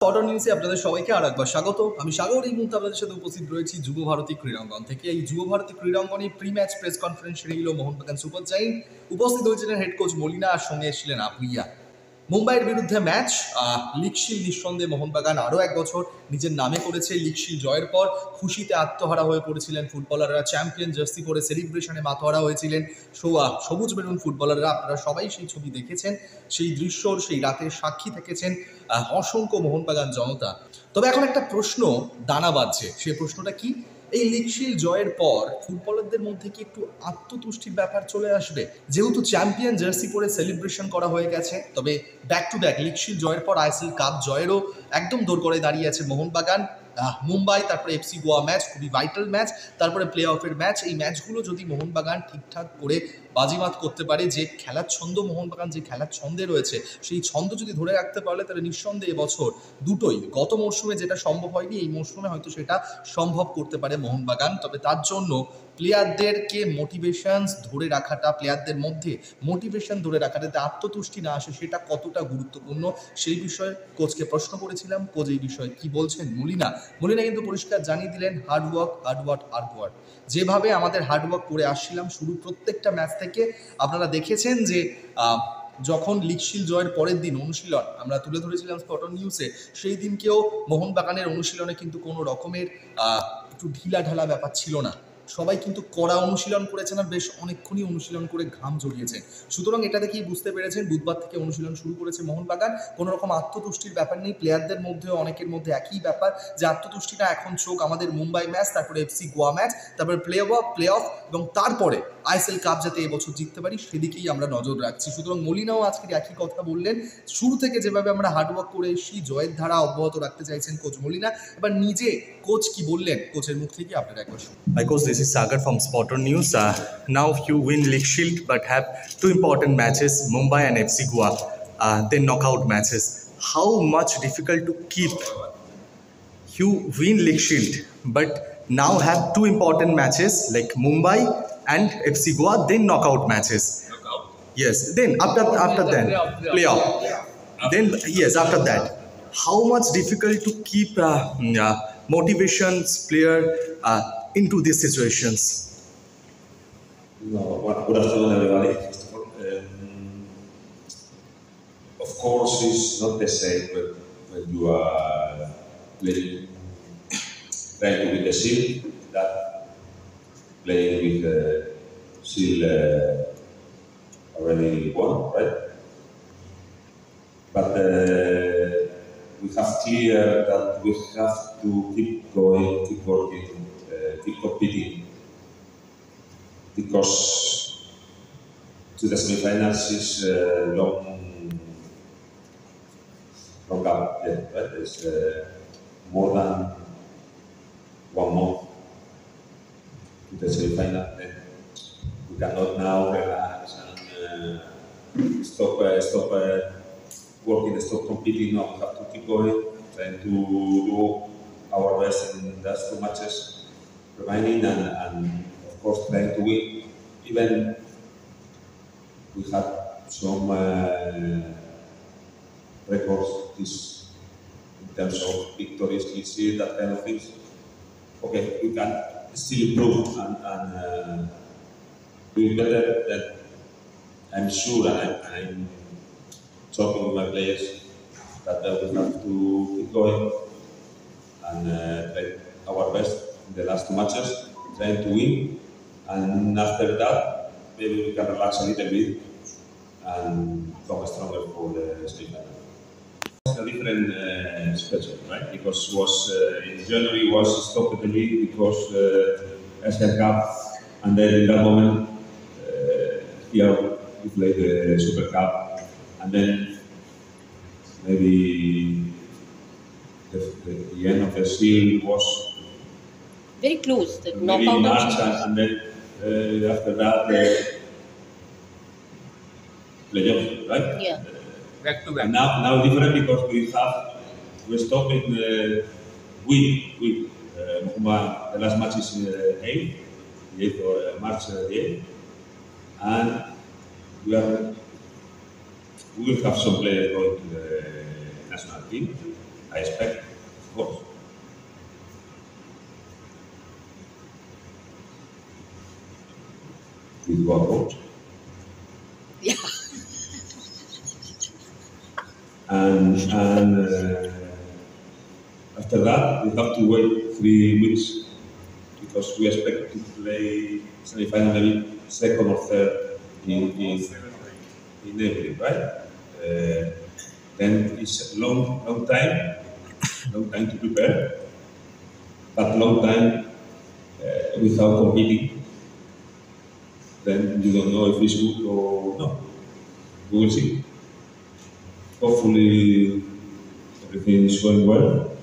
Spotter নিউজে আপনাদের সবাইকে আর একবার স্বাগত। আমি সাগর। এই মুহূর্তে আপনাদের সাথে উপস্থিত রয়েছি যুব ভারতী ক্রীড়াঙ্গন থেকে। এই যুব ভারতী ক্রীড়াঙ্গনে প্রি ম্যাচ প্রেস কনফারেন্স সেরে গেল মোহনবাগান সুপার জায়েন্ট। উপস্থিত হয়েছিলেন হেড কোচ মলিনা, আর সঙ্গে এসেছিলেন আপুইয়া। মুম্বাইয়ের বিরুদ্ধে ম্যাচ, লিগশিল নিঃসন্দেহে মোহনবাগান আরও এক বছর নিজের নামে করেছে। লিগশিল জয়ের পর খুশিতে আত্মহারা হয়ে পড়েছিলেন ফুটবলাররা। চ্যাম্পিয়ন জার্সি পরে সেলিব্রেশনে মাতোহারা হয়েছিলেন সবুজ মেরুন ফুটবলাররা। আপনারা সবাই সেই ছবি দেখেছেন, সেই দৃশ্যর সেই রাতের সাক্ষী থেকেছেন অসংখ্য মোহনবাগান জনতা। তবে এখন একটা প্রশ্ন দানা বাঁধছে। সেই প্রশ্নটা কি? এই লিগশিল জয়ের পর ফুটবলারদের মধ্যে কি একটু আত্মতুষ্টির ব্যাপার চলে আসবে? যেহেতু চ্যাম্পিয়ন জার্সি পরে সেলিব্রেশন করা হয়ে গেছে, তবে ব্যাক টু ব্যাক লিগশিল জয়ের পর আইএসএল কাপ জয়েরও একদম দোরগোড়ায় দাঁড়িয়ে আছে মোহনবাগান। মুম্বাই, তারপরে এফসি গোয়া ম্যাচ, খুবই ভাইটাল ম্যাচ, তারপরে প্লে অফের ম্যাচ। এই ম্যাচগুলো যদি মোহনবাগান ঠিকঠাক করে বাজিমাত করতে পারে, যে খেলার ছন্দ মোহনবাগান যে খেলার ছন্দে রয়েছে, সেই ছন্দ যদি ধরে রাখতে পারলে, তাহলে নিঃসন্দেহে এবছর দুটোই, গত মরশুমে যেটা সম্ভব হয়নি, এই মরশুমে হয়তো সেটা সম্ভব করতে পারে মোহনবাগান। তবে তার জন্য প্লেয়ারদেরকে মোটিভেশনস ধরে রাখাটা, প্লেয়ারদের মধ্যে মোটিভেশন ধরে রাখাটা, যাতে আত্মতুষ্টি না আসে, সেটা কতটা গুরুত্বপূর্ণ সেই বিষয়ে কোচকে প্রশ্ন করেছিলাম। কোচ এই বিষয়ে কি বলছেন? মলিনা কিন্তু পরিষ্কার জানিয়ে দিলেন, হার্ডওয়ার্ক। যেভাবে আমাদের হার্ডওয়ার্ক করে আসছিলাম শুরু প্রত্যেকটা ম্যাচ থেকে, আপনারা দেখেছেন যে যখন লিগশিল জয়ের পরের দিন অনুশীলন আমরা তুলে ধরেছিলাম স্পটার নিউজে, সেই দিনকেও মোহনবাগানের অনুশীলনে কিন্তু কোনো রকমের একটু ঢিলা ঢালা ব্যাপার ছিল না। সবাই কিন্তু কড়া অনুশীলন করেছেন, আর বেশ অনেকক্ষণই অনুশীলন করে ঘাম জড়িয়েছেন। সুতরাং এটা দেখেই বুঝতে পেরেছেন বুধবার থেকে অনুশীলন শুরু করেছে মোহনবাগান। কোনো রকম আত্মতুষ্টির ব্যাপার নেই। প্লেয়ারদের মধ্যেও অনেকের মধ্যে একই ব্যাপার, যে আত্মতুষ্টিটা এখন চোখ আমাদের মুম্বাই ম্যাচ, তারপরে এফসি গোয়া ম্যাচ, তারপরে প্লে অফ এবং তারপরে আইএসএল কাপ যাতে এবছর জিততে পারি, সেদিকেই আমরা নজর রাখছি। সুতরাং মলিনাও আজকের একই কথা বললেন। শুরু থেকে যেভাবে আমরা হার্ডওয়ার্ক করে এসেছি, জয়ের ধারা অব্যাহত রাখতে চাইছেন কোচ মলিনা। এবার নিজে কোচ কি বললেন, কোচের মুখ থেকে আপনারা একবার শুনুন। Hi coach, this is Sagar from Spotter News. Now you win League Shield but have two important matches, Mumbai and FC Goa, then knockout matches. How much difficult to keep? You win League Shield but now have two important matches like Mumbai and FC Goa, then knockout matches. Yes, then after that playoff. Then yes, after that, how much difficult to keep motivations player into these situations? Good afternoon, everybody. First of all, of course, it's not the same when you are trying to win the seal that playing with the seal already won, right? But we have clear that we have to keep going, keep working, keep competing, because to the semi-finals is long gap, right? It's more than 1 month to the semi-final. Then we cannot now relax and stop working, stop competing. No, we have to keep going, trying to do our best in those 2 matches remaining, and of course trying to win. Even we had some records in terms of victories, that kind of things. Okay, we can still improve and do better. That I'm sure, and I'm talking with my players, that we have to keep going and try our best in the last 2 matches, trying to win, and after that maybe we can relax a little bit and come stronger for the semi-final. It's a different schedule, right? Because in January was stopped the league because SL Cup, and then in that moment here we played the Super Cup, and then maybe the end of the season was very close. The maybe in March, and then after that playoff, right? Yeah. Back to back. And now different because we stopped in the last match is 8th of March 8th, and we will have some players going to the national team, I expect, of course. With what approach? Yeah. And after that, we have to wait 3 weeks because we expect to play semi-final maybe second or third in April, right? Then it's a long time to prepare, but long time without competing. Then you don't know if it's good or not. We will see. Hopefully everything is going well.